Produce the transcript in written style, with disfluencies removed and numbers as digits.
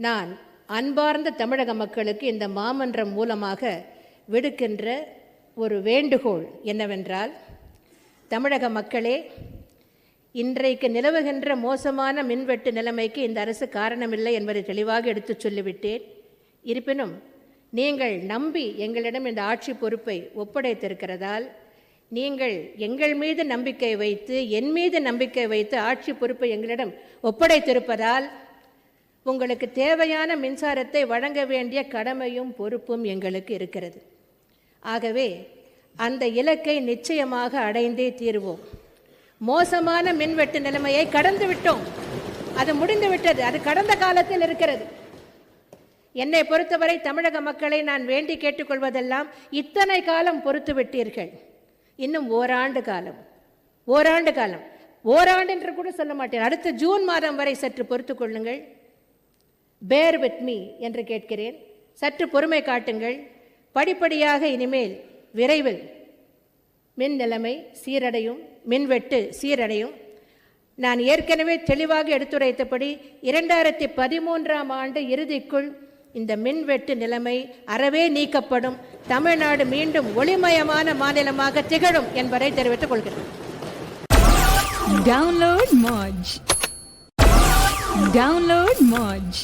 நான் அன்பார்ந்த தமிழக மக்களுக்கு இந்த மாமன்றம் மூலமாக விடுக்கின்ற ஒரு வேண்டுகோள் என்னவென்றால், தமிழக மக்களே, இன்றைக்கு நிலவுகின்ற மோசமான மின்வெட்டு நிலைமைக்கு இந்த அரசு காரணமில்லை என்பதை தெளிவாக எடுத்துச் சொல்லிவிட்டேன். இருப்பினும் நீங்கள் நம்பி எங்களிடம் இந்த ஆட்சி பொறுப்பை ஒப்படைத்திருக்கிறதால், நீங்கள் எங்கள் மீது நம்பிக்கை வைத்து, என் மீது நம்பிக்கை வைத்து ஆட்சி பொறுப்பை எங்களிடம் ஒப்படைத்திருப்பதால் உங்களுக்கு தேவையான மின்சாரத்தை வழங்க வேண்டிய கடமையும் பொறுப்பும் எங்களுக்கு இருக்கிறது. ஆகவே அந்த இலக்கை நிச்சயமாக அடைந்தே தீர்வோம். மோசமான மின்வெட்டு நிலைமையை கடந்து விட்டோம். அது முடிந்து விட்டது. அது கடந்த காலத்தில் இருக்கிறது. என்னை பொறுத்தவரை தமிழக மக்களை நான் வேண்டி கேட்டுக்கொள்வதெல்லாம், இத்தனை காலம் பொறுத்து விட்டீர்கள், இன்னும் ஓராண்டு காலம் ஓராண்டு என்று கூட சொல்ல மாட்டேன், அடுத்த ஜூன் மாதம் வரை சற்று பொறுத்து கொள்ளுங்கள். பேர் வித் மீ என்று கேட்கிறேன். சற்று பொறுமை காட்டுங்கள். படிப்படியாக இனிமேல் விரைவில் மின் நிலைமை சீரடையும், மின்வெட்டு சீரடையும். நான் ஏற்கனவே தெளிவாக எடுத்துரைத்தபடி 2013ஆம் ஆண்டு இறுதிக்குள் இந்த மின்வெட்டு நிலைமை அறவே நீக்கப்படும். தமிழ்நாடு மீண்டும் ஒளிமயமான மாநிலமாக திகழும் என்பதை தெரிவித்துக் கொள்கிறேன். Download Moj.